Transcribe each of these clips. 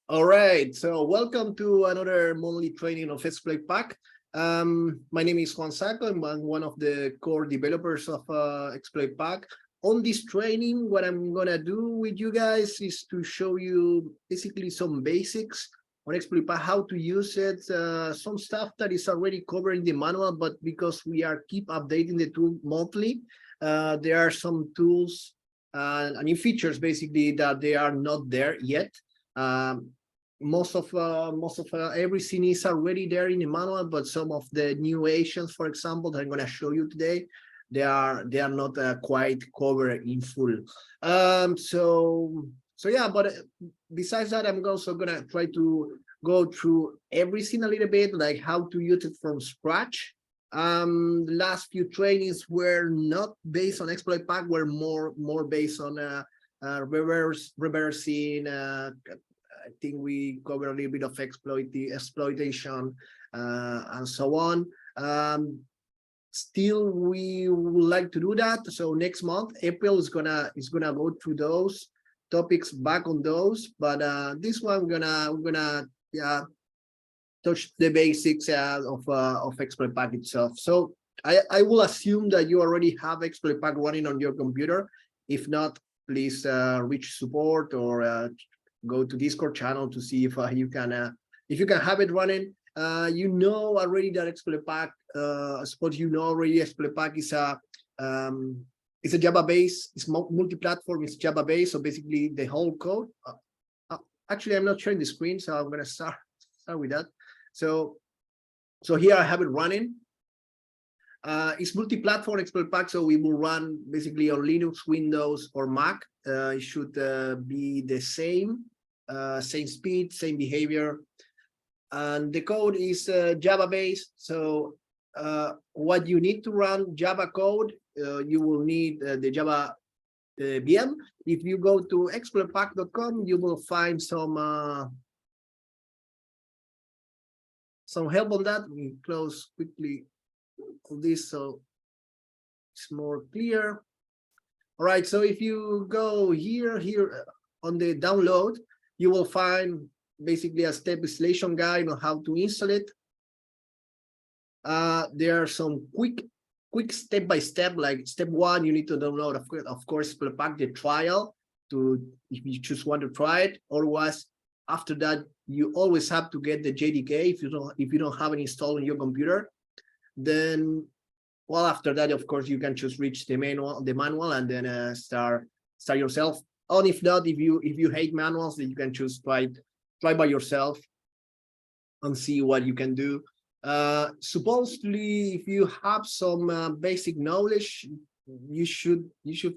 All right, so welcome to another monthly training of Exploit Pack. My name is Juan Saco, and I'm one of the core developers of Exploit Pack. On this training, what I'm gonna do with you guys is to show you basically some basics on Exploit Pack, how to use it, some stuff that is already covered in the manual, but because we are keep updating the tool monthly, there are some tools and new features basically that they are not there yet. Most of everything is already there in the manual, but some of the new Asians, for example, that I'm going to show you today, they are not quite covered in full. So yeah, but besides that, I'm also going to try to go through everything a little bit, like how to use it from scratch. The last few trainings were not based on Exploit Pack, were more based on reversing. I think we cover a little bit of exploitation and so on. Still, we would like to do that. So next month, April is gonna go through those topics, back on those. But this one we're gonna touch the basics of Exploit Pack itself. So I will assume that you already have Exploit Pack running on your computer. If not, please reach support or go to Discord channel to see if you can have it running. You know already that Exploit Pack, I suppose you know already Exploit Pack is a Java base, it's multi-platform, it's Java base. So basically the whole code. Actually, I'm not sharing the screen, so I'm gonna start with that. So here I have it running. It's multi-platform Exploit Pack, so we will run basically on Linux, Windows, or Mac. It should be the same speed, same behavior, and the code is Java based. So what you need to run Java code, you will need the Java VM. If you go to exploitpack.com, you will find some help on that. We close quickly this so it's more clear. All right, so if you go here on the download, you will find basically a step installation guide on how to install it. There are some quick step-by-step, like step one, you need to download, of course, Exploit Pack, the trial, if you just want to try it. Otherwise, after that, you always have to get the JDK if you don't have it installed on your computer. Then, well, after that, of course, you can just reach the manual and then start yourself. Or if not, if you hate manuals, then you can just try by yourself and see what you can do. Supposedly, if you have some basic knowledge, you should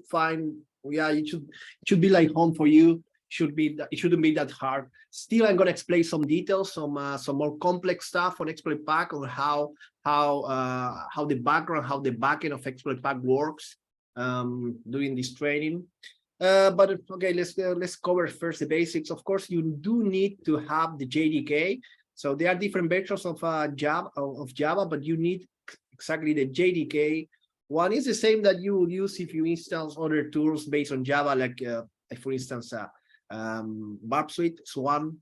find, yeah, it should be like home for you. It shouldn't be that hard. Still, I'm gonna explain some details, some more complex stuff on Exploit Pack, on how the background, how the backend of Exploit Pack works during this training. But okay, let's cover first the basics. Of course, you do need to have the JDK. So there are different versions of Java, but you need exactly the JDK. One is the same that you will use if you install other tools based on Java, like for instance, Barb Suite, Swan.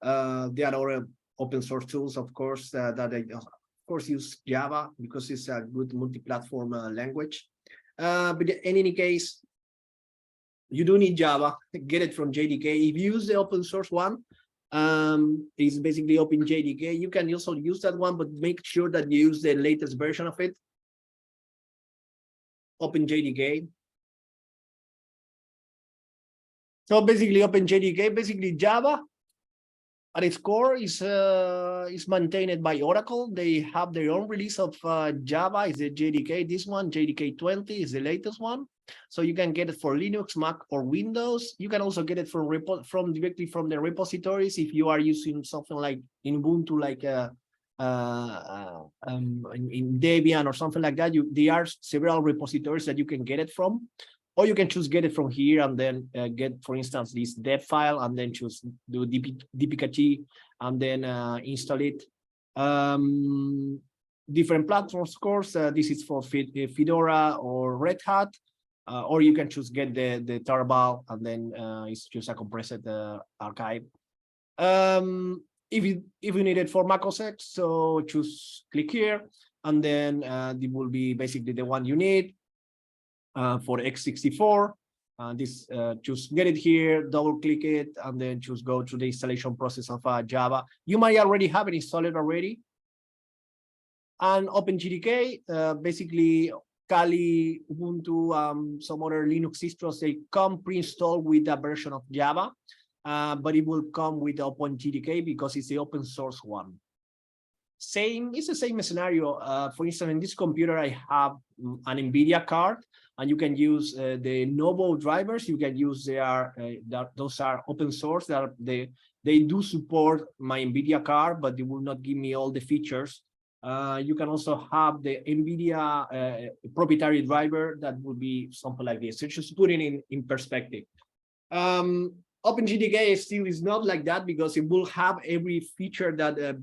There are other open source tools, of course, that of course use Java because it's a good multi-platform language. But in any case, you do need Java. Get it from JDK. If you use the open source one, it's basically OpenJDK. You can also use that one, but make sure that you use the latest version of it. OpenJDK. So basically, OpenJDK, basically Java at its core is maintained by Oracle. They have their own release of Java. Is the JDK. This one, JDK 20, is the latest one. So you can get it for Linux, Mac, or Windows. You can also get it directly from the repositories if you are using something like in Ubuntu, like in Debian or something like that. There are several repositories that you can get it from, or you can just get it from here and then get, for instance, this dev file and then choose do dpkg and then install it. Different platforms, of course. This is for Fedora or Red Hat. Or you can just get the tarball and then it's just a compressed archive. If you need it for AutoSec, so click here, and then it will be basically the one you need for x64. Choose get it here, double click it, and then choose go to the installation process of Java. You might already have it installed already. And OpenJDK, basically Kali, Ubuntu, some other Linux distros, they come pre-installed with a version of Java, but it will come with OpenJDK because it's the open source one. It's the same scenario. For instance, in this computer, I have an NVIDIA card, and you can use the Novo drivers. You can use those are open source. They do support my NVIDIA card, but they will not give me all the features. You can also have the NVIDIA proprietary driver that would be something like this. So just put it in perspective. OpenJDK still is not like that because it will have every feature that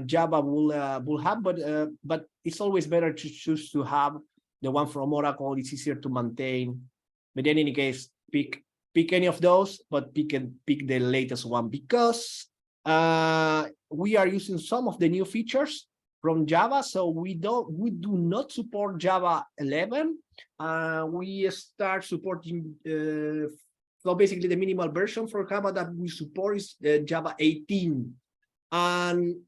Java will have, but it's always better to choose to have the one from Oracle. It's easier to maintain. But in any case, pick any of those, but pick the latest one because we are using some of the new features from Java, so we do not support Java 11. We start supporting so basically the minimal version for Java that we support is Java 18. And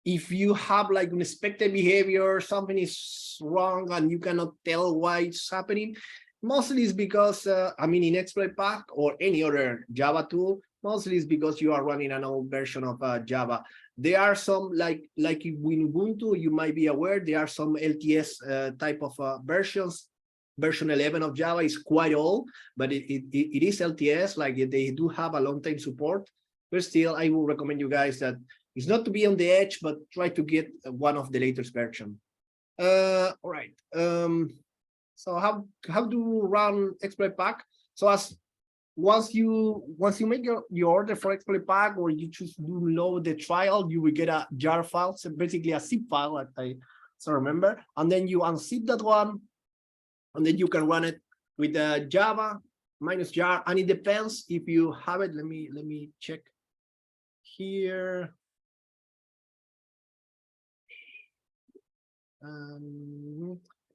if you have like unexpected behavior, something is wrong and you cannot tell why it's happening, mostly it's because I mean in exploit pack or any other Java tool, mostly it's because you are running an old version of Java. There are some like in Ubuntu, you might be aware, there are some LTS type of versions. Version 11 of Java is quite old, but it is LTS, like they do have a long time support. But still, I will recommend you guys that it's not to be on the edge, but try to get one of the latest version. All right. So how do run exploit pack? So once you make your order for exploit pack, or you choose to load the trial, you will get a jar file, so basically a zip file, I remember, and then you unzip that one, and then you can run it with Java -jar, and it depends if you have it. Let me check here.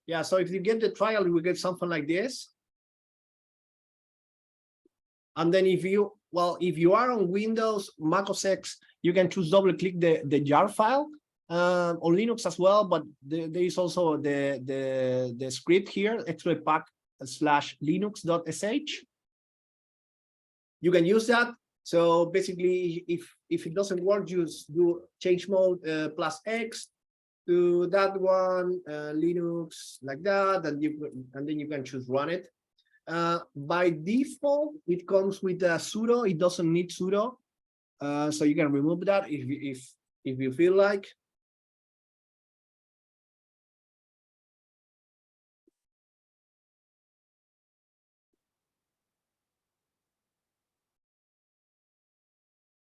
Yeah, so if you get the trial, you will get something like this. And then if you are on Windows, Mac OS X, you can choose double-click the jar file. On Linux as well, but there is also the script here, exploit pack/linux.sh. You can use that. So basically, if it doesn't work, just do change mode +X to that one, Linux like that, and then you can choose run it. By default, it comes with a sudo. It doesn't need sudo, so you can remove that if you feel like.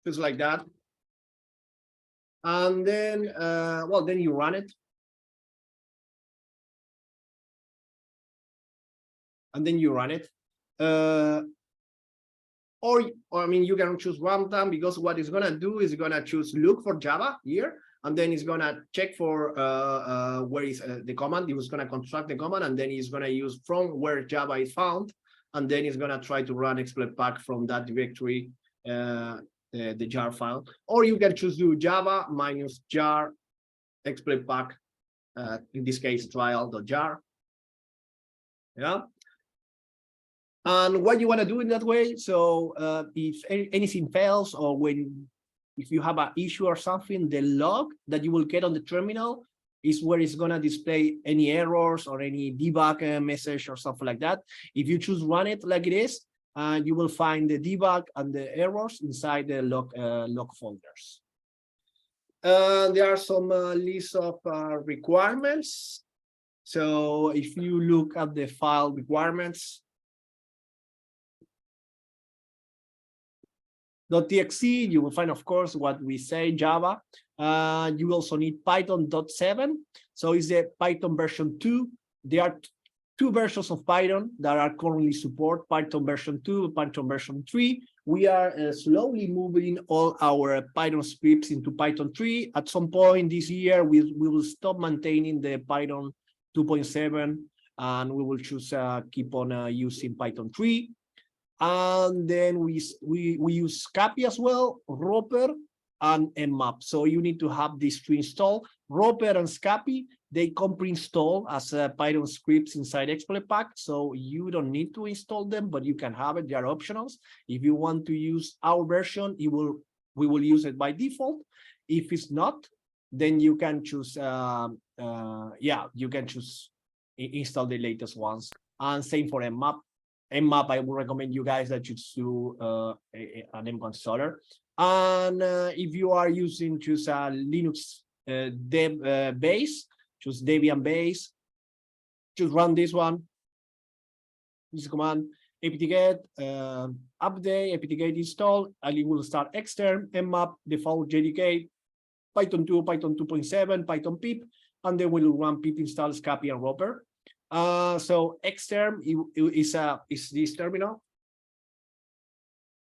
Just like that. And then, then you run it. And then you run it. Or I mean, you can choose runtime, because what it's gonna do is gonna choose look for Java here, and then it's gonna check for where is the command. It was gonna construct the command, and then it's gonna use from where Java is found, and then it's gonna try to run exploit pack from that directory, the jar file. Or you can choose do Java -jar exploit pack, in this case trial.jar. Yeah. And what you want to do in that way, so if anything fails, or if you have an issue or something, the log that you will get on the terminal is where it's going to display any errors or any debug message or something like that. If you choose run it like it is, you will find the debug and the errors inside the log folders. There are some lists of requirements. So if you look at the file requirements, .txt, you will find, of course, what we say, Java. You also need Python .7. So it's a Python version 2. There are two versions of Python that are currently support, Python version 2, Python version 3. We are slowly moving all our Python scripts into Python 3. At some point this year, we will stop maintaining the Python 2.7, and we will choose keep on using Python 3. And then we use Scapy as well, Roper, and mmap. So you need to have these three installed. Roper and Scapy, they come pre-installed as Python scripts inside exploit pack, so you don't need to install them, but you can have it. They are optionals. If you want to use our version, we will use it by default. If it's not, then you can choose. You can choose install the latest ones. And same for mmap. Mmap, I would recommend you guys that you do an mmap installer. And if you are using choose a Linux dev base, choose Debian base, just run this one, this command, apt-get update, apt-get install, and it will start extern, mmap, default JDK, Python 2, Python 2.7, Python pip, and then we'll run pip install, Scapy, and Roper. So extern is this terminal.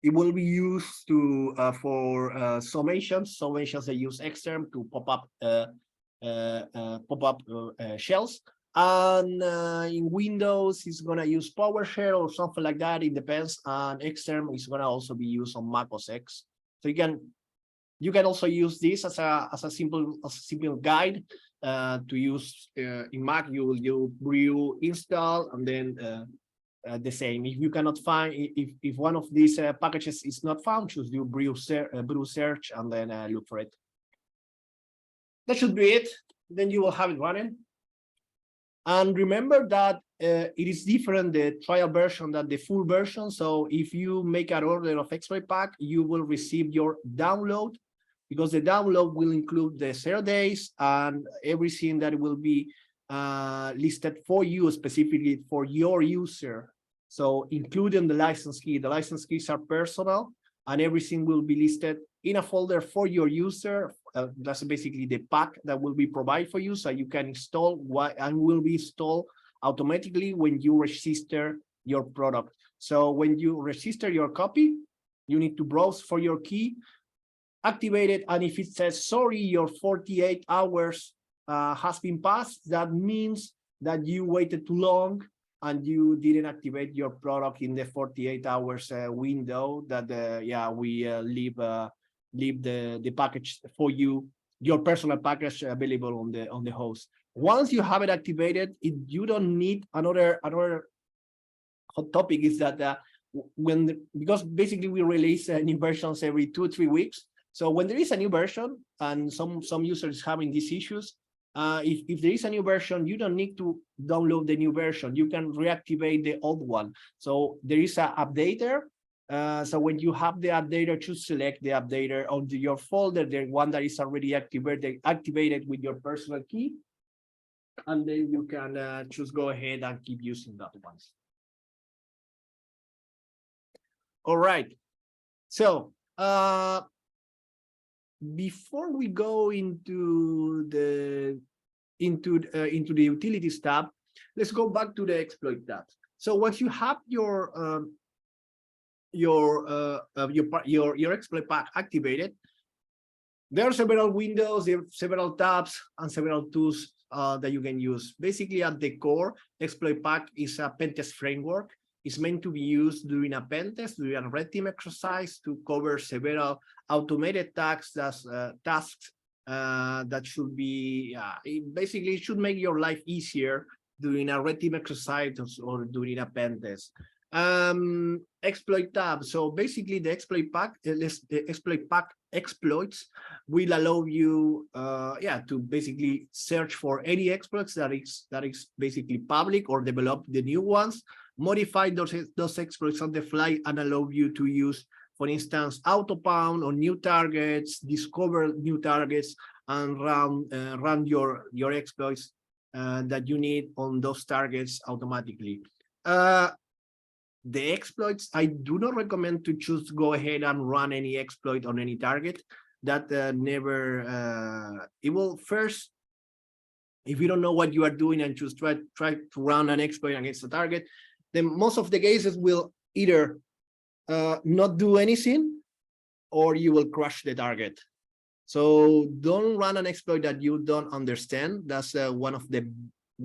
It will be used to for summations that use extern to pop up shells. And in Windows, it's gonna use PowerShell or something like that. It depends. And extern is gonna also be used on Mac OS X. So you can also use this as a simple guide to use in Mac. You brew install and then the same. If you cannot find, if one of these packages is not found, choose do brew search and then look for it. That should be it. Then you will have it running. And remember that it is different, the trial version than the full version. So if you make an order of exploit pack, you will receive your download, because the download will include the 0 days and everything that will be listed for you, specifically for your user. So including the license key. The license keys are personal, and everything will be listed in a folder for your user. That's basically the pack that will be provided for you, so you can install and will be installed automatically when you register your product. So when you register your copy, you need to browse for your key, activate it, and if it says, sorry, your 48 hours has been passed, that means that you waited too long and you didn't activate your product in the 48 hours window that we leave the package for you, your personal package available on the host. Once you have it activated, you don't need another hot topic is that because basically we release new versions every 2 or 3 weeks. So when there is a new version and some users having these issues, if there is a new version, you don't need to download the new version. You can reactivate the old one. So there is an updater. So when you have the updater, choose select the updater on your folder, the one that is already activated with your personal key. And then you can just go ahead and keep using that one. All right. So before we go into the utilities tab, let's go back to the exploit tab. So once you have your exploit pack activated, there are several windows, there are several tabs, and several tools that you can use. Basically, at the core, exploit pack is a pen test framework. It's meant to be used during a pen test, during a red team exercise, to cover several automated tasks that should be, basically it should make your life easier during a red team exercise or during a pen test. Exploit tab. So basically the exploit pack exploits will allow you to basically search for any exploits that is basically public, or develop the new ones, modify those exploits on the fly, and allow you to use, for instance, auto-pound on new targets, discover new targets, and run your exploits that you need on those targets automatically. The exploits, I do not recommend to just go ahead and run any exploit on any target. That it will first if you don't know what you are doing and just try to run an exploit against the target, then most of the cases will either not do anything, or you will crush the target. So don't run an exploit that you don't understand. That's one of the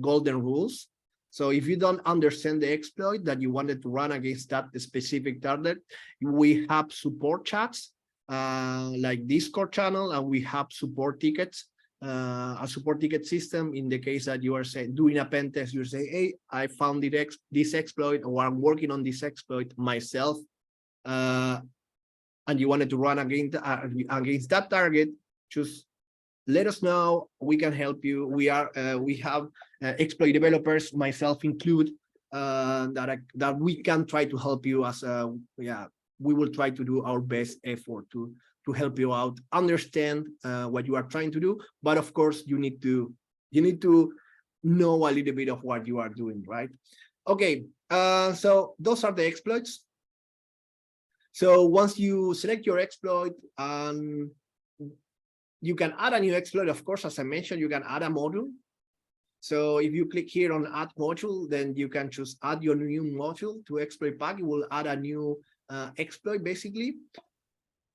golden rules. So if you don't understand the exploit that you wanted to run against that specific target, we have support chats like Discord channel, and we have support tickets, a support ticket system. In the case that you are doing a pen test, you say, hey, I found this exploit, or I'm working on this exploit myself, and you wanted to run against that target, just let us know. We can help you. We have exploit developers, myself included, that we can try to help you. We will try to do our best effort to help you out, understand what you are trying to do. But of course, you need to know a little bit of what you are doing, right? Okay, so those are the exploits. So once you select your exploit, you can add a new exploit. Of course, as I mentioned, you can add a module. So if you click here on add module, then you can just add your new module to exploit pack. It will add a new exploit, basically.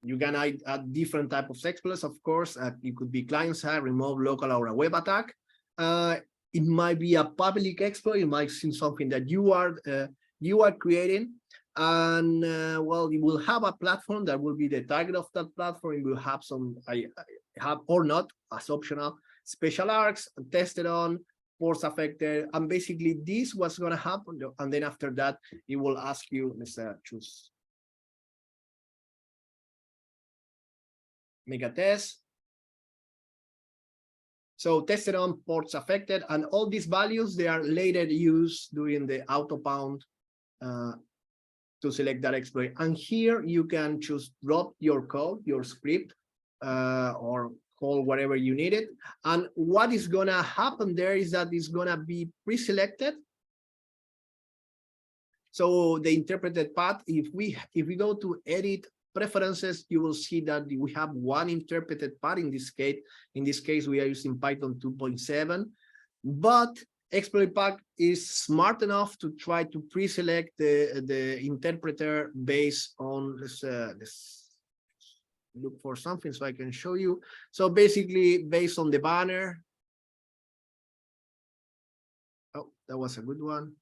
You can add different type of exploits, of course. It could be client-side, remote, local, or a web attack. It might be a public exploit. It might seem something that you are creating. And well, you will have a platform that will be the target of that platform. You will have some, or not, as optional, special arcs tested on, ports affected, and basically this was going to happen. And then after that, it will ask you, let's choose, make a test. So tested on, ports affected, and all these values, they are later used during the auto pound to select that exploit. And here you can just drop your code, your script, or call whatever you need it. And what is gonna happen there is that it's gonna be pre-selected. So the interpreted path, if we go to edit preferences, you will see that we have one interpreted path. In this case, we are using Python 2.7, but exploit pack is smart enough to try to pre-select the interpreter based on, let's look for something so I can show you. So basically, based on the banner. Oh, that was a good one.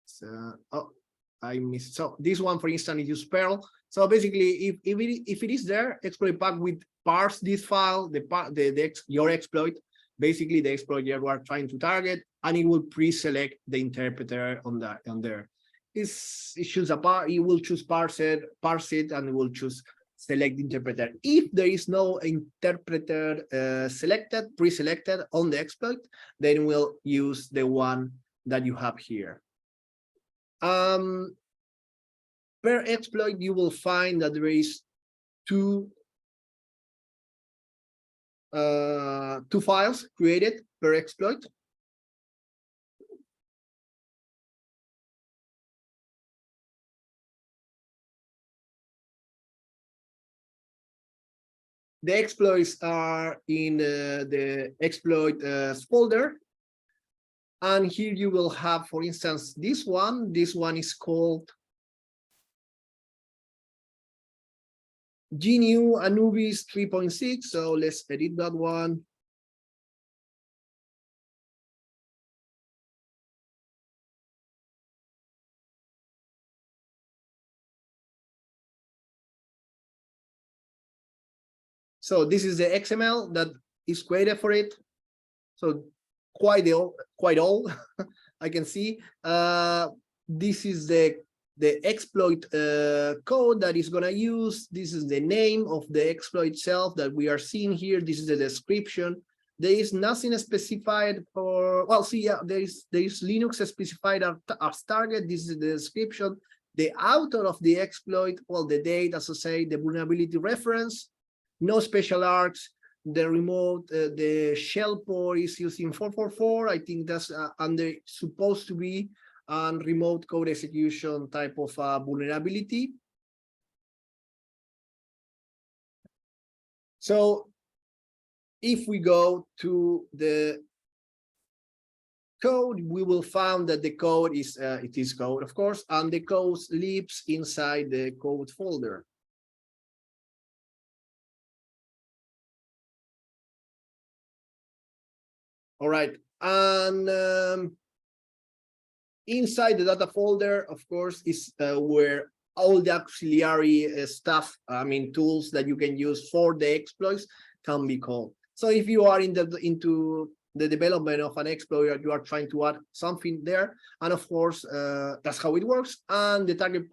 So, oh, I missed. So this one, for instance, is use Perl. So basically, if it is there, exploit pack will parse this file, your exploit, basically the exploit you are trying to target, and it will pre-select the interpreter on there. It will choose parse it, and it will choose select the interpreter. If there is no interpreter pre-selected on the exploit, then we'll use the one that you have here. Per exploit, you will find that there is two files created per exploit. The exploits are in the exploit folder. And here you will have, for instance, this one. This one is called GNU Anubis 3.6. So let's edit that one. So this is the XML that is created for it. So quite old, I can see. This is the exploit code that is gonna use. This is the name of the exploit itself that we are seeing here. This is the description. There is nothing specified for, well, see, yeah, there is Linux specified as target. This is the description. The author of the exploit, well, the date, as I say, the vulnerability reference, no special arcs. The remote, the shell port is using 444. I think that's supposed to be a remote code execution type of vulnerability. So if we go to the code, we will find that the code is it is code, of course, and the code lives inside the code folder. All right, and inside the data folder, of course, is where all the auxiliary stuff, I mean, tools that you can use for the exploits can be called. So if you are into the development of an exploit, you are trying to add something there, and of course, that's how it works. And the target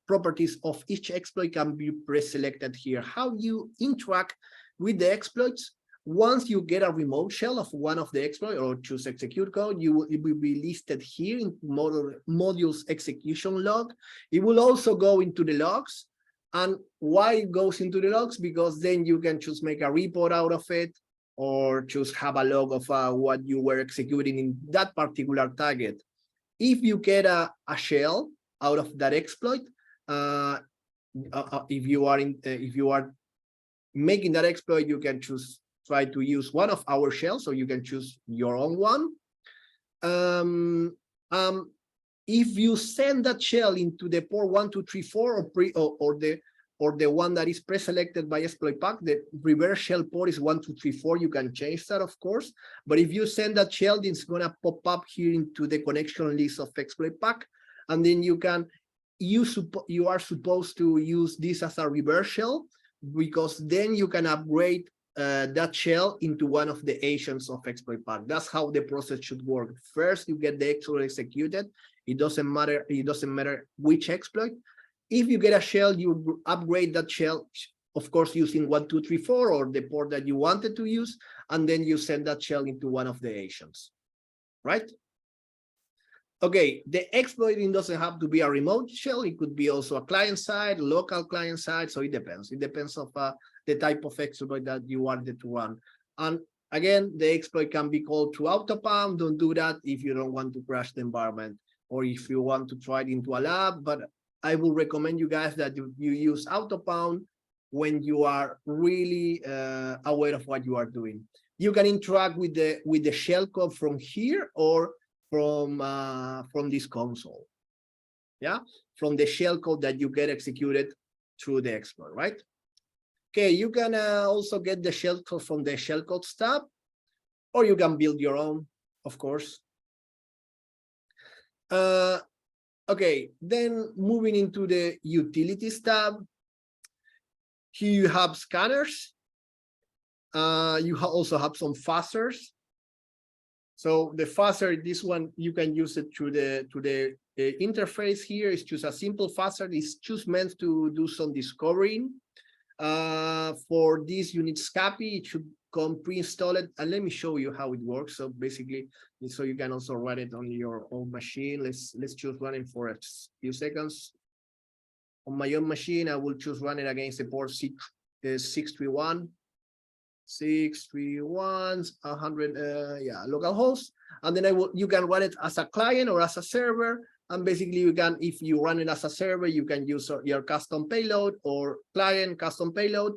properties of each exploit can be pre-selected here. How you interact with the exploits? Once you get a remote shell of one of the exploit or choose execute code, it will be listed here in modules execution log. It will also go into the logs. And why it goes into the logs? Because then you can choose make a report out of it, or choose have a log of what you were executing in that particular target. If you get a shell out of that exploit, if you are making that exploit, you can try to use one of our shells, so you can choose your own one. If you send that shell into the port 1234 or the one that is pre-selected by exploit pack, the reverse shell port is 1234. You can change that, of course. But if you send that shell, it's gonna pop up here into the connection list of exploit pack, and then you are supposed to use this as a reverse shell, because then you can upgrade that shell into one of the agents of exploit pack. That's how the process should work. First, you get the exploit executed. It doesn't matter which exploit. If you get a shell, you upgrade that shell, of course, using 1234 or the port that you wanted to use, and then you send that shell into one of the agents, right? Okay, the exploiting doesn't have to be a remote shell. It could be also a client side, local client side. So it depends. It depends on the type of exploit that you wanted to run. And again, the exploit can be called through AutoPalm. Don't do that if you don't want to crash the environment, or if you want to try it into a lab. But I will recommend you guys that you use AutoPalm when you are really aware of what you are doing. You can interact with the shell code from here or from this console, yeah, from the shell code that you get executed through the exploit, right? Okay, you can also get the shell code from the shell code tab, or you can build your own, of course. Okay, then moving into the utilities tab, here you have scanners. You also have some fuzzers. So the fuzzer, this one, you can use it through the interface here. It's just a simple fuzzer. It's just meant to do some discovering. For this, you need Scapy. It should come pre-installed. And let me show you how it works. So basically, so you can also run it on your own machine. Let's just run it for a few seconds. On my own machine, I will choose run it against the port 631. 631 100 yeah, localhost, and then you can run it as a client or as a server. And basically, you can, if you run it as a server, you can use your custom payload, or client custom payload.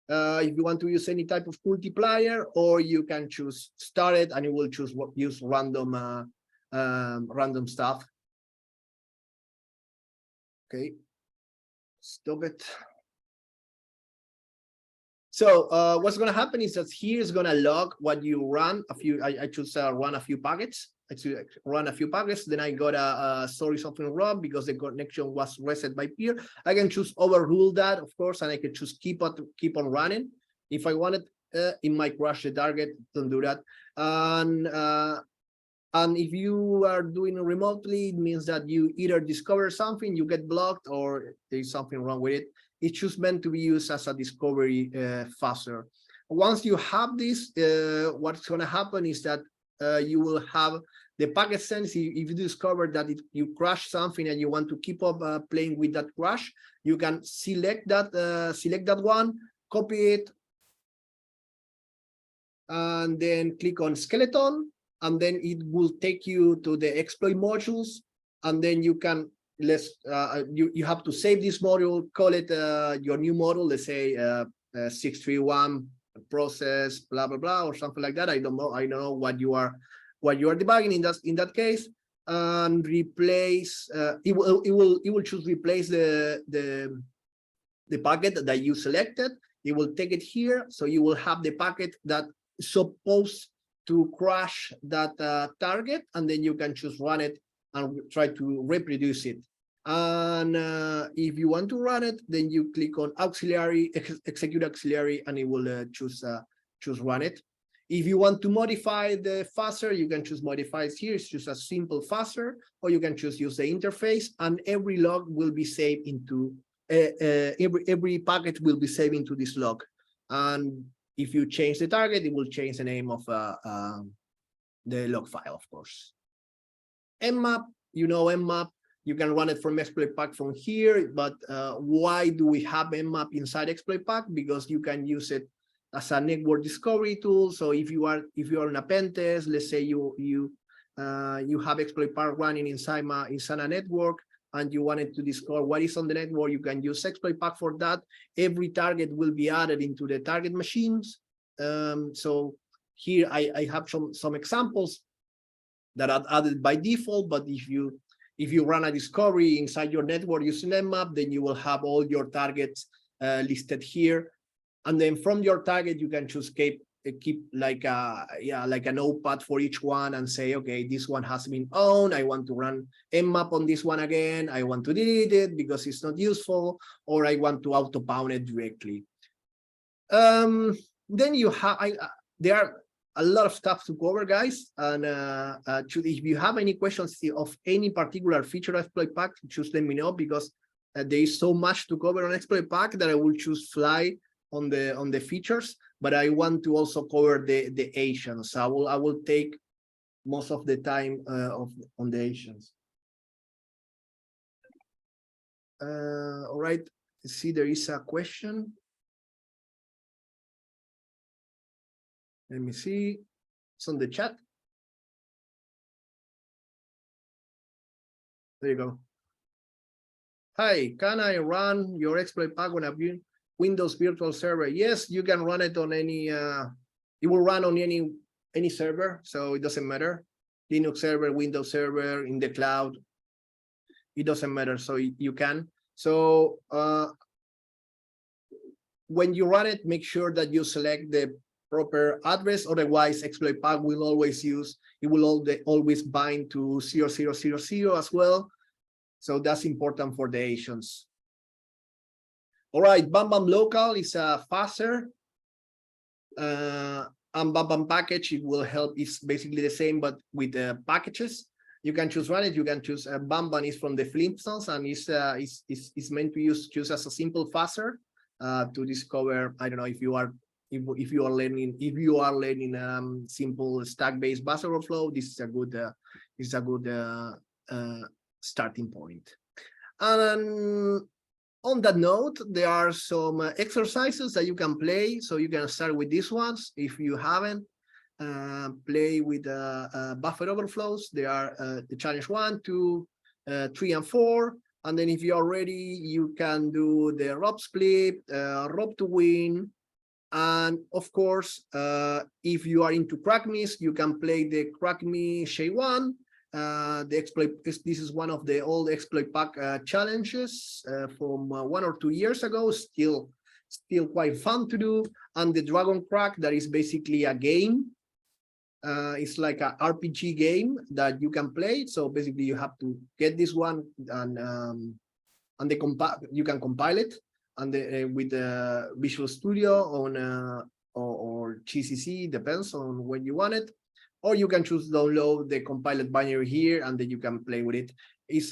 If you want to use any type of multiplier, or you can choose start it and you will use random random stuff. Okay, stop it. So what's going to happen is that here is going to log what you run. I choose run a few packets. I choose run a few packets. Then I got sorry, something wrong because the connection was reset by peer. I can choose overrule that, of course, and I can choose keep on running. If I wanted, it might crash the target. Don't do that. And if you are doing it remotely, it means that you either discover something, you get blocked, or there's something wrong with it. It's just meant to be used as a discovery fuzzer. Once you have this, what's going to happen is that you will have the packet sense. If you discover that you crash something and you want to keep up playing with that crash, you can select that one, copy it, and then click on skeleton, and then it will take you to the exploit modules, and then you can you have to save this module, call it your new model, let's say 631 process, blah blah blah, or something like that. I don't know. I don't know what you are debugging in that case. And replace. It will choose replace the packet that you selected. It will take it here, so you will have the packet that is supposed to crash that target, and then you can choose run it and try to reproduce it. And if you want to run it, then you click on auxiliary, execute auxiliary, and it will choose run it. If you want to modify the fuzzer, you can choose modifies here. It's just a simple fuzzer, or you can choose use the interface, and every log will be saved into every packet will be saved into this log. And if you change the target, it will change the name of the log file, of course. Mmap, you know Mmap. You can run it from exploit pack from here, but why do we have Mmap inside exploit pack? Because you can use it as a network discovery tool. So if you are in a pen test, let's say you have exploit pack running inside a network, and you wanted to discover what is on the network, you can use exploit pack for that. Every target will be added into the target machines. So here I have some examples that are added by default, but if you run a discovery inside your network using Mmap, then you will have all your targets listed here. And then from your target, you can choose keep like a notepad for each one and say, okay, this one has been owned. I want to run Mmap on this one again. I want to delete it because it's not useful, or I want to auto pound it directly. Then you have there are a lot of stuff to cover, guys. And if you have any questions of any particular feature of exploit pack, just let me know, because there is so much to cover on exploit pack that I will choose fly on the features, but I want to also cover the Asians. I will take most of the time on the Asians. All right. Let's see, there is a question. Let me see. It's on the chat. There you go. Hi, can I run your exploit pack on a Windows virtual server? Yes, you can run it on any. It will run on any server, so it doesn't matter. Linux server, Windows server, in the cloud. It doesn't matter. So you can. So when you run it, make sure that you select the proper address. Otherwise, exploit pack will always always bind to 0000 as well. So that's important for the Asians. All right, BamBam local is a fuzzer. And BamBam package, it will help. It's basically the same, but with the packages. You can choose run it. You can choose BamBam is from the Flintstones, and is meant to choose as a simple fuzzer to discover. I don't know if you are learning simple stack-based bus overflow. This is a good starting point. And on that note, there are some exercises that you can play. So you can start with these ones if you haven't. Play with buffer overflows. There are the challenge 1, 2, 3, and 4. And then if you are ready, you can do the rob split, rob to win. And of course, if you are into CrackMe's, you can play the CrackMe SHA-1. The exploit. This is one of the old exploit pack challenges from 1 or 2 years ago. Still quite fun to do. And the Dragon Crack, that is basically a game. It's like a RPG game that you can play. So basically, you have to get this one, and you can compile it, and with the Visual Studio on or GCC, depends on when you want it. Or you can choose download the compiled binary here, and then you can play with it. It's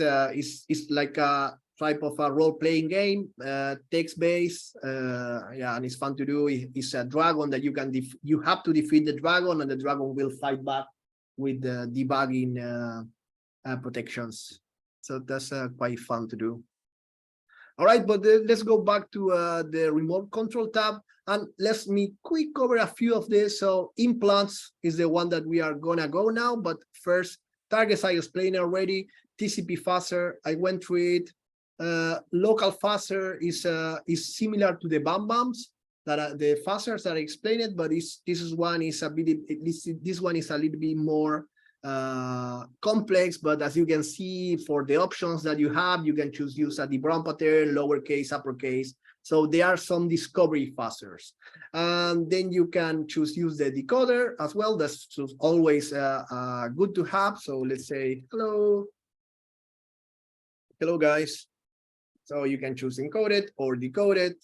like a type of a role-playing game, text-based, yeah, and it's fun to do. It's a dragon that you have to defeat the dragon, and the dragon will fight back with the debugging protections. So that's quite fun to do. All right, but let's go back to the remote control tab, and let me quick cover a few of this. So implants is the one that we are gonna go now, but first, targets I explained already. TCP fuzzer, I went through it. Local fuzzer is similar to the BamBams. that the fuzzers that I explained it, but this one is a bit, this one is a little bit more complex, but as you can see, for the options that you have, you can choose use a de-Brown pattern, lowercase, uppercase. So there are some discovery fuzzers. And then you can choose use the decoder as well. That's always good to have. So let's say, hello guys. So you can choose encoded or decoded.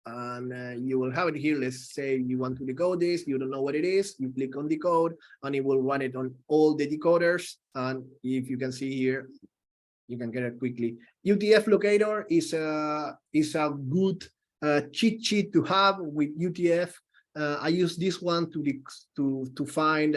And you will have it here. Let's say you want to decode this, you don't know what it is, you click on decode and it will run it on all the decoders. And if you can see here, you can get it quickly. UTF locator is a good cheat sheet to have with UTF. I used this one to find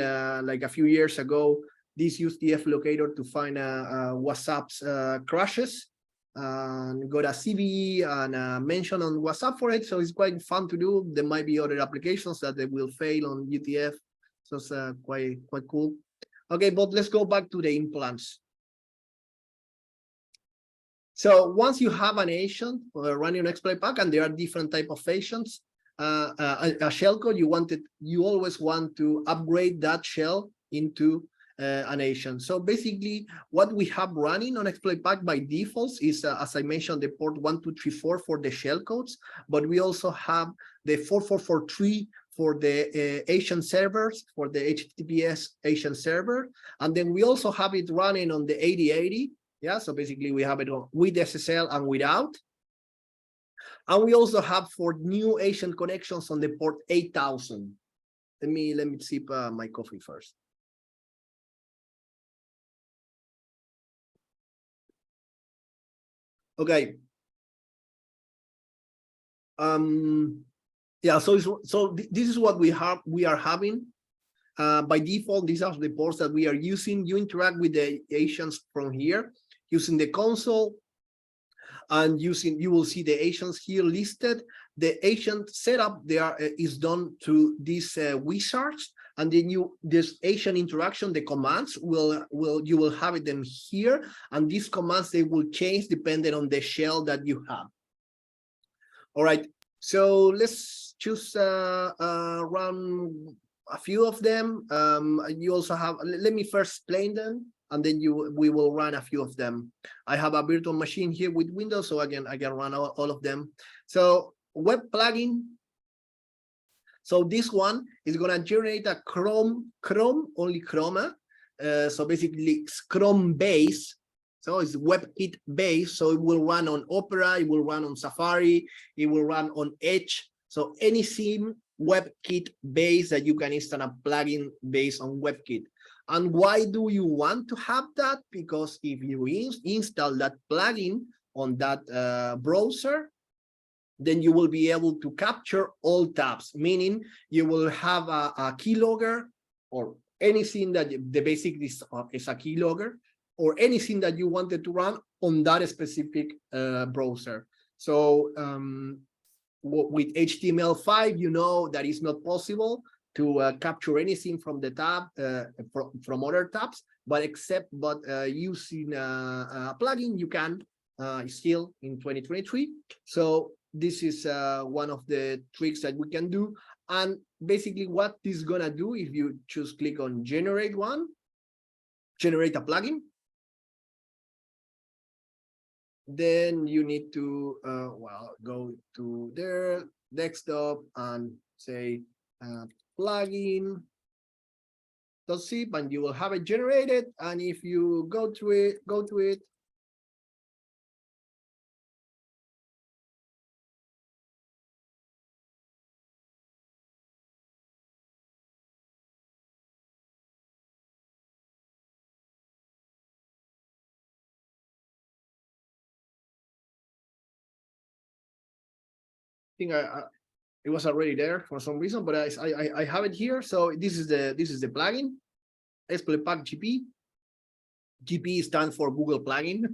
like a few years ago, this UTF locator to find WhatsApp's crashes. And got a CVE and mention on WhatsApp for it, so it's quite fun to do. There might be other applications that they will fail on UTF, so it's quite cool. Okay, but let's go back to the implants. So once you have an agent running on exploit pack, and there are different type of agents, a shellcode, you always want to upgrade that shell into an agent. So basically, what we have running on exploit pack by default is, as I mentioned, the port 1234 for the shellcodes, but we also have the 4443 for the agent servers, for the HTTPS agent server, and then we also have it running on the 8080. Yeah, so basically we have it on with SSL and without. And we also have for new agent connections on the port 8000. Let me sip my coffee first. Okay. Yeah, so this is what we are having. By default, these are the ports that we are using. You interact with the agents from here using the console, and you will see the agents here listed. The agent setup there is done through these wizards, and then this agent interaction, the commands you will have it in here, and these commands, they will change depending on the shell that you have. All right, so let's choose run a few of them. You also have, let me first explain them, and then we will run a few of them. I have a virtual machine here with Windows, so again, I can run all of them. So web plugin. So this one is gonna generate a Chrome only Chroma. So basically it's Chrome base. So it's WebKit base. So it will run on Opera, it will run on Safari, it will run on Edge. So any sim WebKit base that you can install a plugin based on WebKit. And why do you want to have that? Because if you install that plugin on that browser, then you will be able to capture all tabs, meaning you will have a keylogger or anything that the basic is a keylogger, or anything that you wanted to run on that specific browser. So with HTML5, you know that it's not possible to capture anything from the tab, from other tabs, but using a plugin, you can still in 2023. So this is one of the tricks that we can do. And basically what this is gonna do, if you just click on generate a plugin, then you need to go to their desktop and say plugin.zip, and you will have it generated. And if you go to it, I think it was already there for some reason, but I have it here. So this is the plugin, exploit pack GP. GP stands for Google plugin,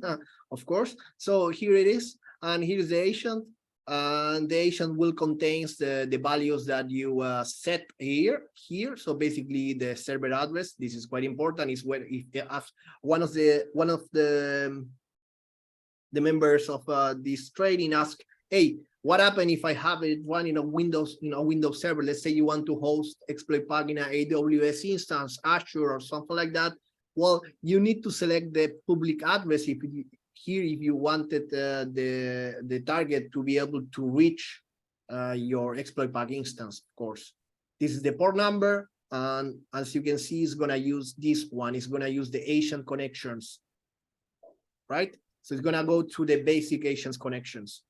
of course. So here it is, and here's the agent, and the agent will contain the values that you set here. So basically the server address, this is quite important, is where if one of the members of this training asked, hey, what happens if I have it running on Windows, Windows server? Let's say you want to host exploit pack in an AWS instance, Azure, or something like that. Well, you need to select the public address if you wanted the target to be able to reach your exploit pack instance, of course. This is the port number, and as you can see, it's gonna use this one. It's gonna use the Asian connections, right? So it's gonna go to the basic Asian connections.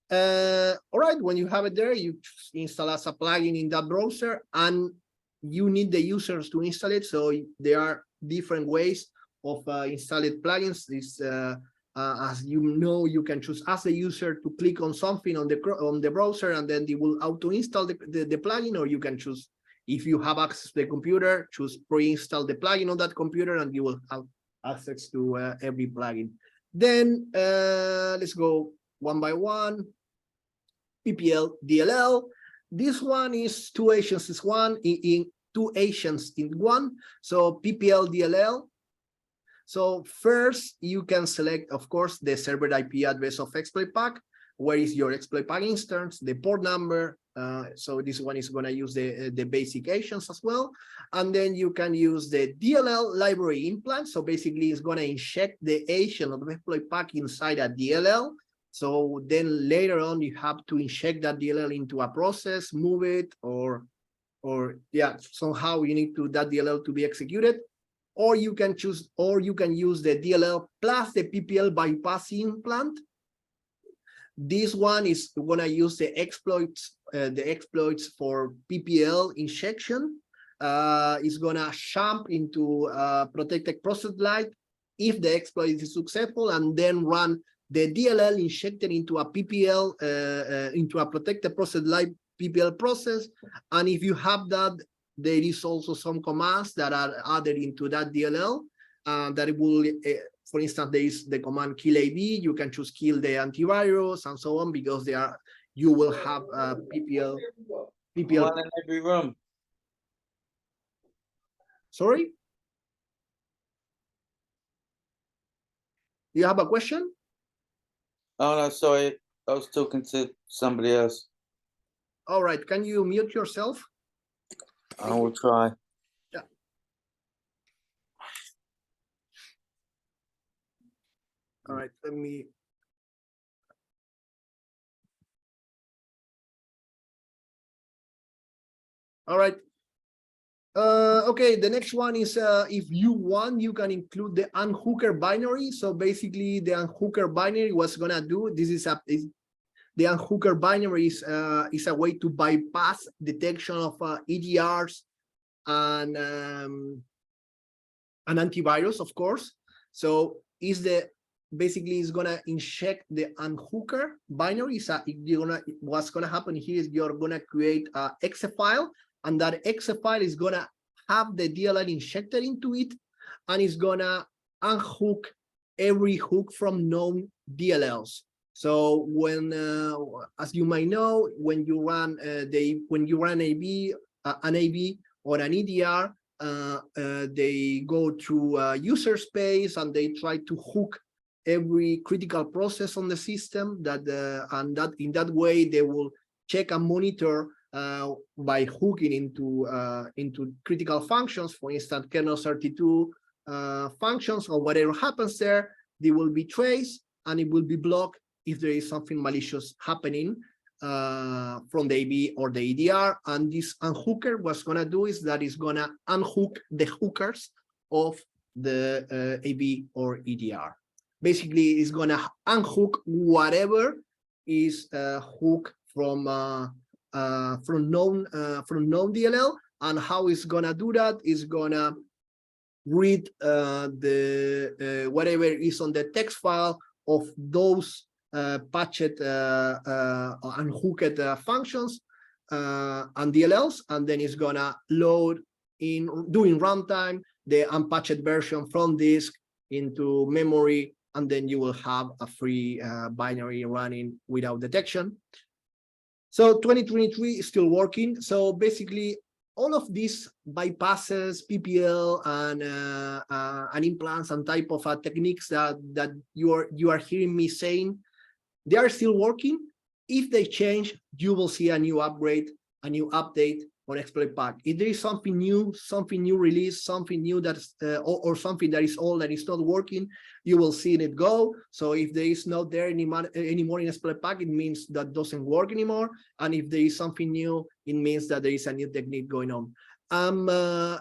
All right, when you have it there, you install as a plugin in that browser, and you need the users to install it. So there are different ways of installing plugins. This, as you know, you can choose as a user to click on something on the browser, and then they will auto install the plugin, or you can choose, if you have access to the computer, choose pre-install the plugin on that computer, and you will have access to every plugin. Then let's go one by one. PPL DLL. This one is two Asians is one in two Asians in one. So PPL DLL. So first you can select, of course, the server IP address of exploit pack. Where is your exploit pack instance? The port number. So this one is going to use the basic Asians as well. And then you can use the DLL library implant. So basically it's going to inject the Asian of the exploit pack inside a DLL. So then later on, you have to inject that DLL into a process, move it, or yeah, somehow you need that DLL to be executed. Or you can choose, or you can use the DLL plus the PPL bypass implant. This one is going to use the exploits for PPL injection. It's going to jump into protected process light if the exploit is successful, and then run the DLL injected into a PPL, into a protected process like PPL process. And if you have that, there is also some commands that are added into that DLL that will, for instance, there is the command kill AB. You can choose kill the antivirus and so on, because they are, you will have PPL. One in every room. Sorry? You have a question? Oh no, sorry. I was talking to somebody else. All right, can you mute yourself? I will try. Yeah. All right, let me. All right. Okay, the next one is if you want, you can include the unhooker binary. So basically, the unhooker binary was gonna do this is the unhooker binary is a way to bypass detection of EDRs and antivirus, of course. So basically is gonna inject the unhooker binary. So what's gonna happen here is you're gonna create a exe file, and that exe file is gonna have the DLL injected into it, and it's gonna unhook every hook from known DLLs. So when, as you might know, when you run an AB or an EDR, they go through user space, and they try to hook every critical process on the system. In that way they will check and monitor by hooking into critical functions. For instance, kernel 32 functions, or whatever happens there, they will be traced, and it will be blocked if there is something malicious happening from the AB or the EDR. And this unhooker, what's gonna do is that it's gonna unhook the hookers of the AB or EDR. Basically, it's gonna unhook whatever is hooked from known DLL. And how it's gonna do that is gonna read the whatever is on the text file of those patched unhooked functions and DLLs, and then it's gonna load in during runtime the unpatched version from disk into memory, and then you will have a free binary running without detection. So 2023 is still working. So basically, all of these bypasses, PPL, and implants and type of techniques that you are hearing me saying, they are still working. If they change, you will see a new upgrade, a new update on exploit pack. If there is something new release, something new that's or something that is old that is not working, you will see it go. So if there is not there anymore in exploit pack, it means that doesn't work anymore. And if there is something new, it means that there is a new technique going on.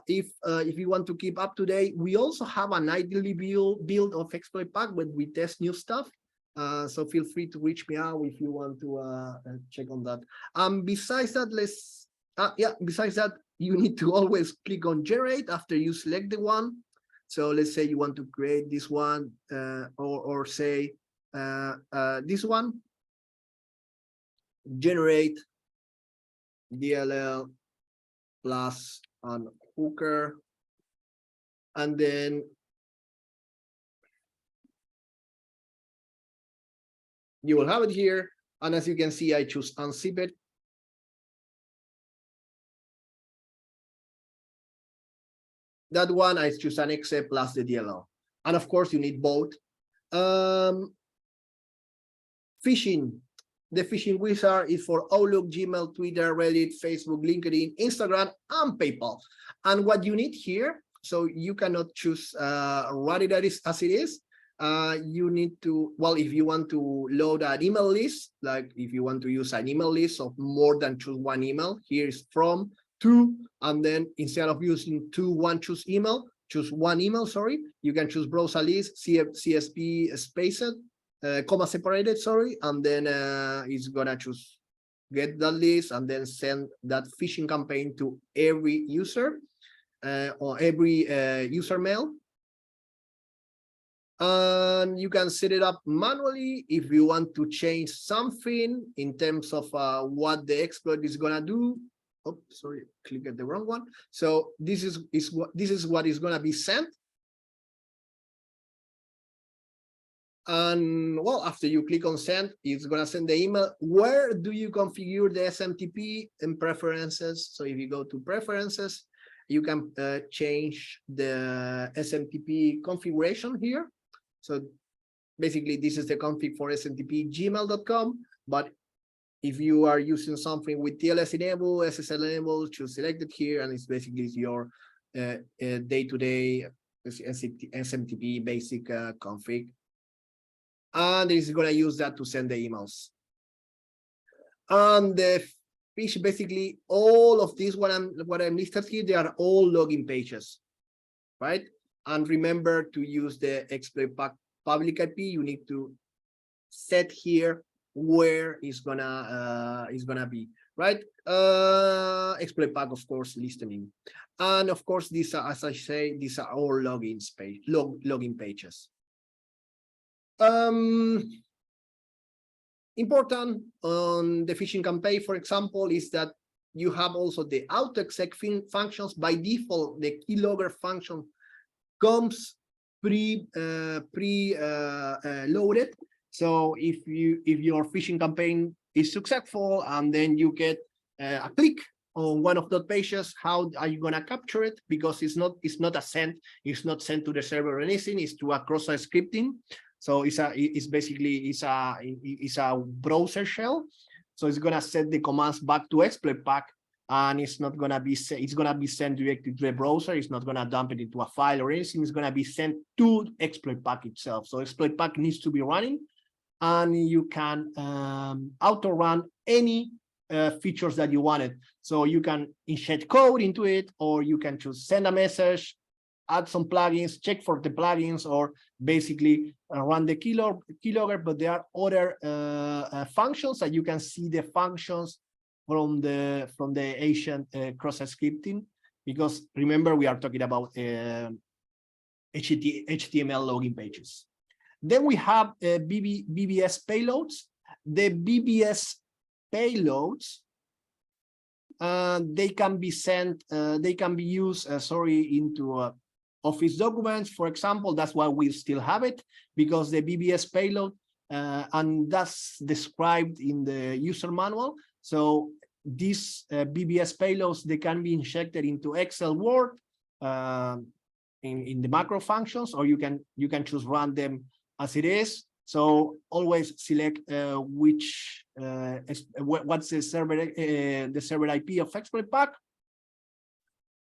If you want to keep up to date, we also have an ideally build of exploit pack, but we test new stuff. So feel free to reach me out if you want to check on that. Besides that, besides that, you need to always click on generate after you select the one. So let's say you want to create this one, or say this one, generate DLL plus an hooker, and then you will have it here. And as you can see, I choose unzip it. That one, I choose an exe plus the DLL. And of course, you need both. Phishing. The phishing wizard is for Outlook, Gmail, Twitter, Reddit, Facebook, LinkedIn, Instagram, and PayPal. And what you need here, so you cannot choose what it is as it is. You need to, well, if you want to load an email list, like if you want to use an email list of more than just one email, here is from, to, and then instead of using choose one email, sorry, you can choose browser list, CSP spaced, comma separated, sorry, and then it's gonna choose get that list and then send that phishing campaign to every user or every user mail. And you can set it up manually if you want to change something in terms of what the exploit is gonna do. Oh, sorry, click at the wrong one. So this is what is gonna be sent. And well, after you click on send, it's gonna send the email. Where do you configure the SMTP in preferences? So if you go to preferences, you can change the SMTP configuration here. So basically, this is the config for smtp@gmail.com. But if you are using something with TLS enable, SSL enable, choose selected here, and it's basically your day-to-day SMTP basic config. And it's going to use that to send the emails. And the fish, basically, all of this, what I'm listed here, they are all login pages, right? And remember to use the exploit pack public IP. You need to set here where it's gonna be, right? Exploit pack, of course, listening, and of course, these are, as I say, these are all login pages. Important on the phishing campaign, for example, is that you have also the AutoSec functions. By default, the keylogger function comes loaded. So if your phishing campaign is successful and then you get a click on one of those pages, how are you gonna capture it? Because it's not a send, it's not sent to the server or anything, it's to a cross-site scripting. So it's basically a browser shell. So it's gonna send the commands back to exploit pack, and it's gonna be sent directly to the browser. It's not gonna dump it into a file or anything. It's gonna be sent to exploit pack itself. So exploit pack needs to be running, and you can auto run any features that you wanted. So you can inject code into it, or you can choose send a message, add some plugins, check for the plugins, or basically run the keylogger. But there are other functions that you can see the functions from the ancient cross-site scripting, because remember we are talking about HTML login pages. Then we have BBS payloads. The BBS payloads, they can be sent, they can be used, into Office documents, for example. That's why we still have it, because the BBS payload, and that's described in the user manual. So these BBS payloads, they can be injected into Excel, Word, in the macro functions, or you can choose run them as it is. So always select what's the server IP of exploit pack.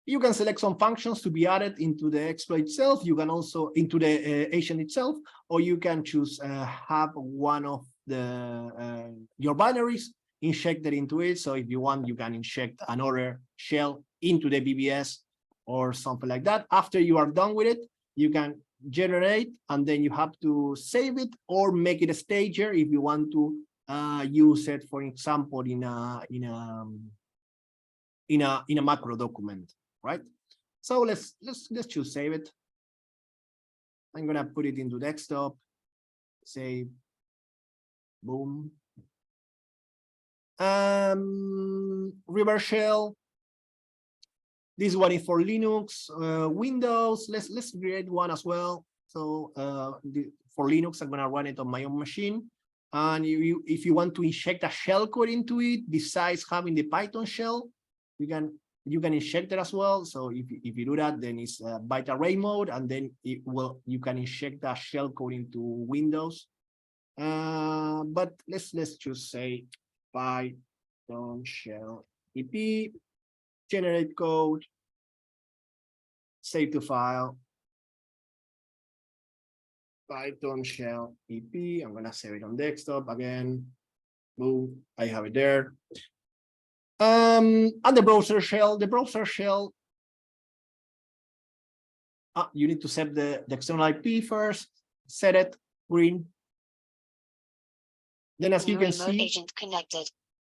You can select some functions to be added into the exploit itself. You can also into the agent itself, or you can choose have one of the your binaries injected into it. So if you want, you can inject another shell into the BBS or something like that. After you are done with it, you can generate, and then you have to save it or make it a stager if you want to use it, for example, in a macro document, right? So let's choose save it. I'm gonna put it into desktop, save, boom. Reverse shell. This one is for Linux, Windows. Let's create one as well. So for Linux, I'm gonna run it on my own machine. And if you want to inject a shell code into it, besides having the Python shell, you can inject it as well. So if you do that, then it's byte array mode, and then you can inject a shell code into Windows. But let's just say Python shell EP, generate code, save to file, Python shell EP. I'm gonna save it on desktop again. Boom, I have it there. And the browser shell, you need to set the external IP first, set it green. Then as you can see, agent connected.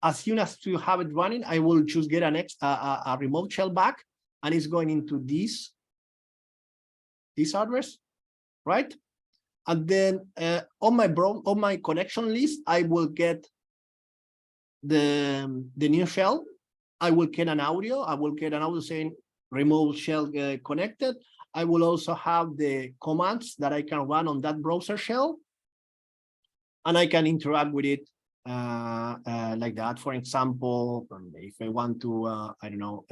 As soon as you have it running, I will just get a remote shell back, and it's going into this address, right? And then on my connection list, I will get the new shell. I will get an audio. Saying remote shell connected. I will also have the commands that I can run on that browser shell, and I can interact with it like that. For example, if I want to, I don't know,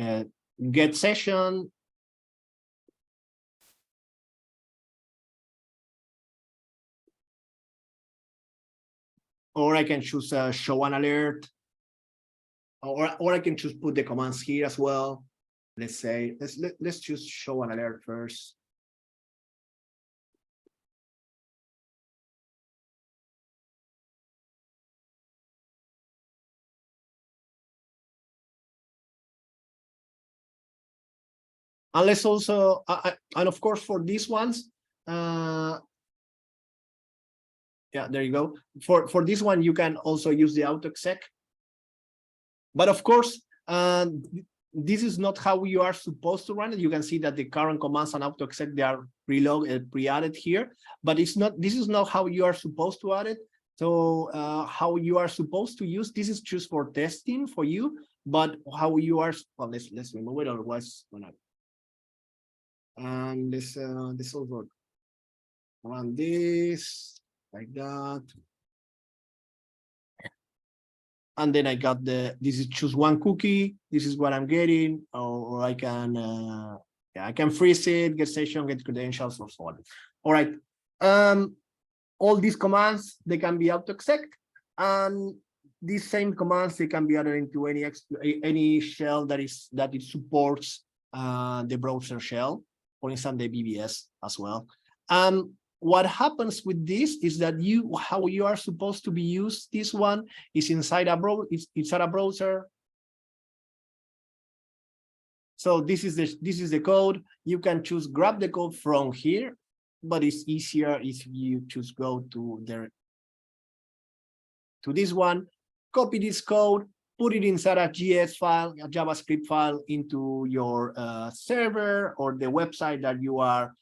get session. Or I can choose show an alert, or I can choose put the commands here as well. Let's say let's choose show an alert first. And let's also, and of course for these ones, yeah, there you go. For this one, you can also use the AutoSec. But of course, this is not how you are supposed to run it. You can see that the current commands on AutoSec, they are pre-added here, but it's not. This is not how you are supposed to add it. So how you are supposed to use this is just for testing for you. But how you are, well, let's remove it, otherwise we're not. And this will work. Run this like that. And then I got this is choose one cookie. This is what I'm getting, or I can, yeah, I can freeze it, get session, get credentials, or so on. All right. All these commands, they can be AutoSec, and these same commands, they can be added into any shell that it supports the browser shell, for instance, the BBS as well. What happens with this is that how you are supposed to be used. This one is inside a browser. So this is the code. You can choose grab the code from here, but it's easier if you choose go to this one, copy this code, put it inside a JS file, a JavaScript file, into your server or the website that you are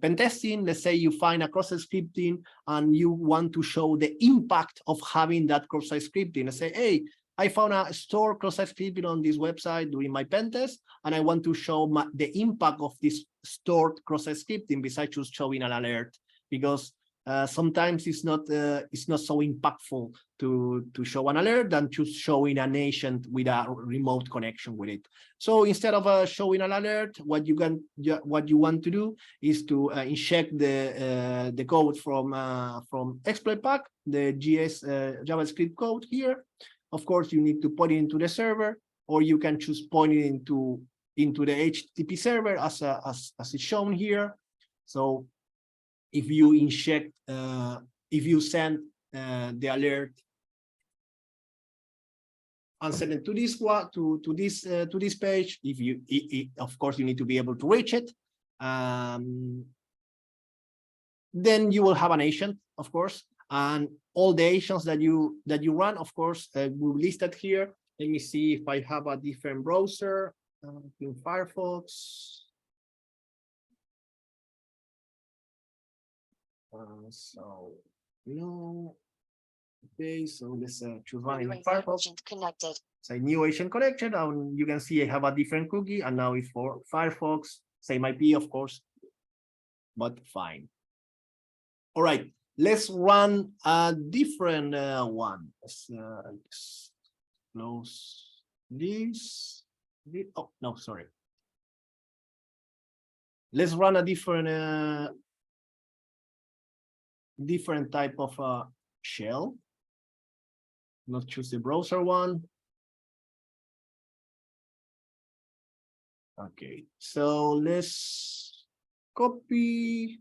pen testing. Let's say you find a cross-site scripting and you want to show the impact of having that cross-site scripting. Let's say, hey, I found a store cross-site scripting on this website during my pen test, and I want to show the impact of this stored cross-site scripting besides just showing an alert, because sometimes it's not so impactful to show an alert than to showing an agent with a remote connection with it. So instead of showing an alert, what you want to do is to inject the code from exploit pack, the GS JavaScript code here. Of course, you need to point it into the server, or you can choose point it into the HTTP server as it's shown here. So if you inject, if you send the alert and send it to this one, to this page, of course you need to be able to reach it. Then you will have an agent, of course, and all the agents that you run, of course, will listed here. Let me see if I have a different browser in Firefox. So no. Okay, so let's choose one in Firefox. Connected. Say new agent connected, and you can see I have a different cookie, and now it's for Firefox. Same IP, of course, but fine. All right, let's run a different one. Let's close this. Oh no, sorry. Let's run a different type of shell. Not choose the browser one. Okay, so let's copy.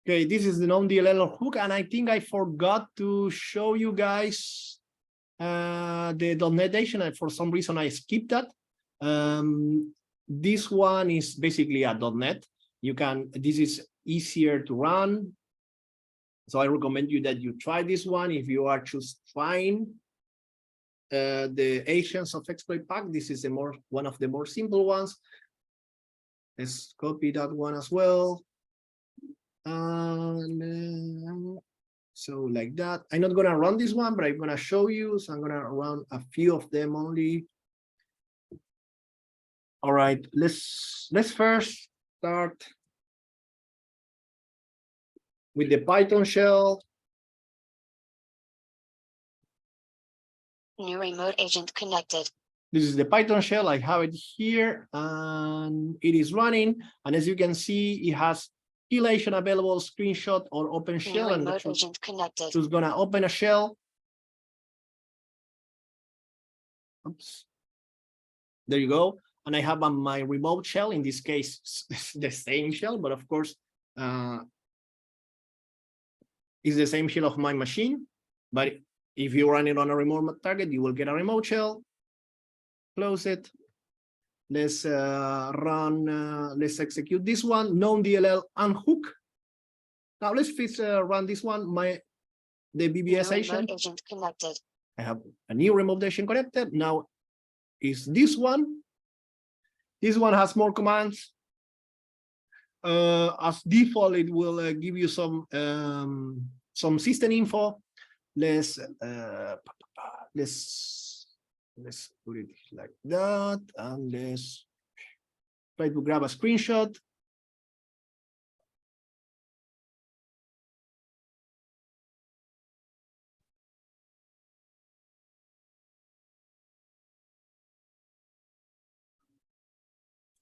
Okay, this is the non-DLL hook, and I think I forgot to show you guys the .NET agent. For some reason, I skipped that. This one is basically a .NET. This is easier to run. So I recommend you that you try this one if you are just trying the agents of exploit pack. This is one of the more simple ones. Let's copy that one as well. So like that. I'm not gonna run this one, but I'm gonna show you. So I'm gonna run a few of them only. All right, let's first start with the Python shell. New remote agent connected. This is the Python shell. I have it here, and it is running. And as you can see, it has Keylogger available, screenshot, or open shell. New And remote agent connected. just gonna open a shell. Oops. There you go. And I have my remote shell. In this case, the same shell, but of course, it's the same shell of my machine. But if you run it on a remote target, you will get a remote shell. Close it. Let's let's execute this one, non-DLL unhook. Now let's first run this one, the BBS agent. Agent connected. I have a new remote agent connected. Now is this one. This one has more commands. As default, it will give you some system info. Let's put it like that, and let's try to grab a screenshot.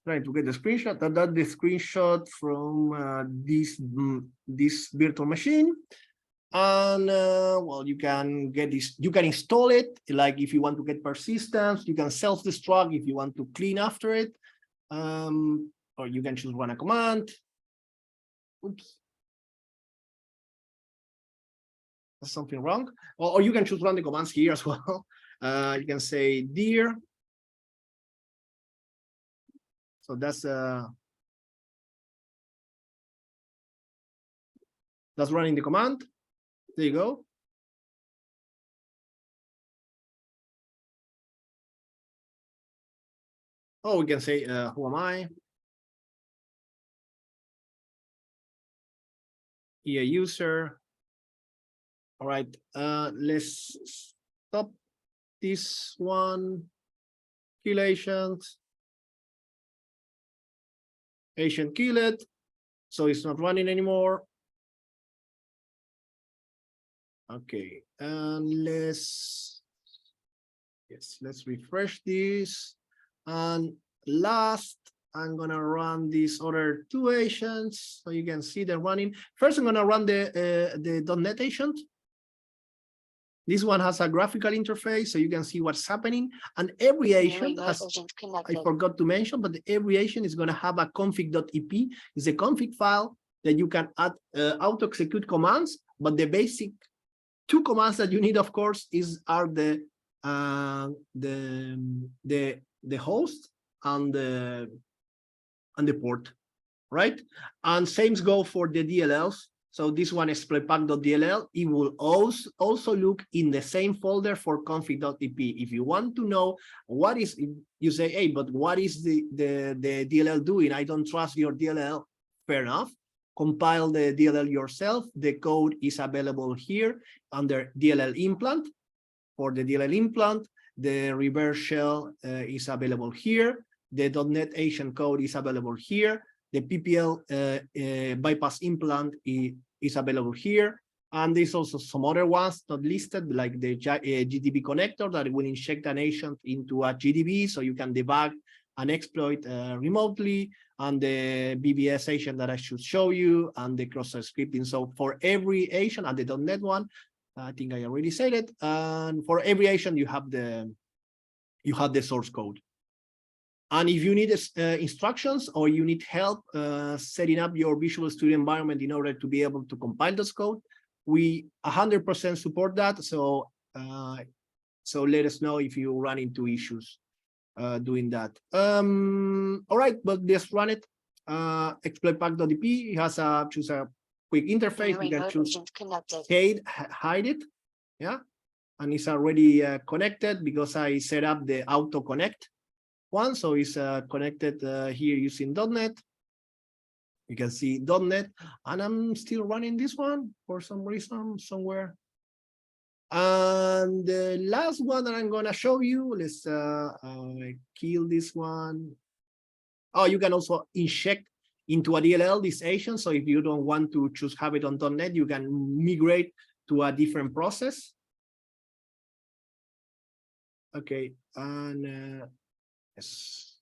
Trying to get the screenshot. That's the screenshot from this virtual machine. And well, you can get this, you can install it. Like if you want to get persistence, you can self-destruct if you want to clean after it, or you can just run a command. Oops, that's something wrong. Or you can just run the commands here as well. You can say dir. So that's running the command. There you go. Oh, we can say, who am I? EA user. All right, let's stop this one. Kill agent. Agent kill it. So it's not running anymore. Okay, and let's refresh this. And last, I'm gonna run these other two agents so you can see them running. First, I'm gonna run the .NET agent. This one has a graphical interface so you can see what's happening. And every agent has, I forgot to mention, but every agent is gonna have a config.ep. It's a config file that you can add auto execute commands, but the basic two commands that you need, of course, are the host and the port, right? And same go for the DLLs. So this one is exploitpack.dll. It will also look in the same folder for config.ep. If you want to know what is, you say, hey, but what is the DLL doing? I don't trust your DLL. Fair enough. Compile the DLL yourself. The code is available here under DLL implant. For the DLL implant, the reverse shell is available here. The .NET agent code is available here. The PPL bypass implant is available here. And there's also some other ones not listed, like the GDB connector that will inject an agent into a GDB so you can debug and exploit remotely, and the BBS agent that I should show you, and the cross-site scripting. So for every agent, and the .NET one, I think I already said it. And for every agent, you have the source code. And if you need instructions or you need help setting up your Visual Studio environment in order to be able to compile this code, we 100% support that. So let us know if you run into issues doing that. All right, but let's run it. Exploitpack.ep has choose a quick interface. You can choose hide it, yeah, and it's already connected because I set up the auto connect one, so it's connected here using .NET. You can see .NET, and I'm still running this one for some reason somewhere. And the last one that I'm gonna show you, let's kill this one. Oh, you can also inject into a DLL this agent. So if you don't want to choose have it on .NET, you can migrate to a different process. Okay, and yes.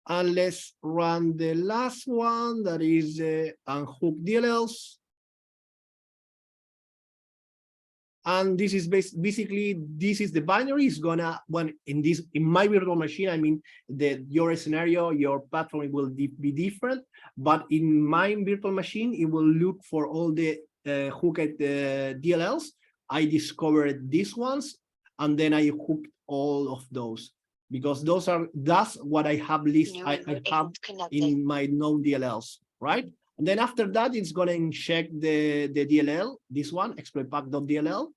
And let's run the last one, that is unhook DLLs. And this is basically, this is the binary. Is gonna, when in my virtual machine, I mean, your scenario, your platform will be different, but in my virtual machine, it will look for all the hooked DLLs. I discovered these ones, and then I hooked all of those, because that's what I have listed. I have in my known DLLs, right? And then after that, it's gonna inject the DLL, this one, exploitpack.dll,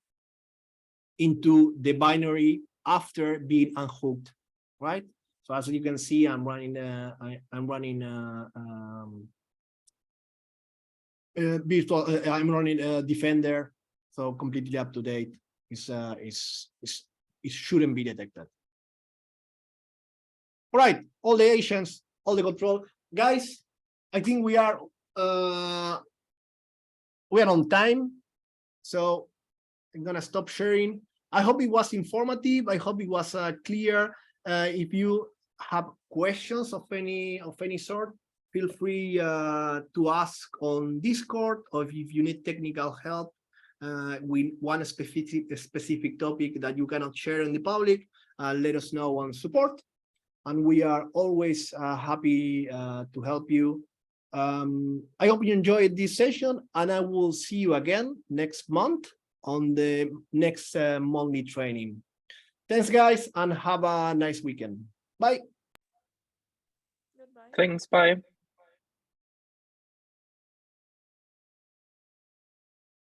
into the binary after being unhooked, right? So as you can see, I'm running Defender, so completely up to date. It shouldn't be detected. All right, all the agents, all the control, guys. I think we are on time, so I'm gonna stop sharing. I hope it was informative. I hope it was clear. If you have questions of any sort, feel free to ask on Discord, or if you need technical help with one specific topic that you cannot share in the public, let us know on support, and we are always happy to help you. I hope you enjoyed this session, and I will see you again next month on the next monthly training. Thanks, guys, and have a nice weekend. Bye. Thanks, bye.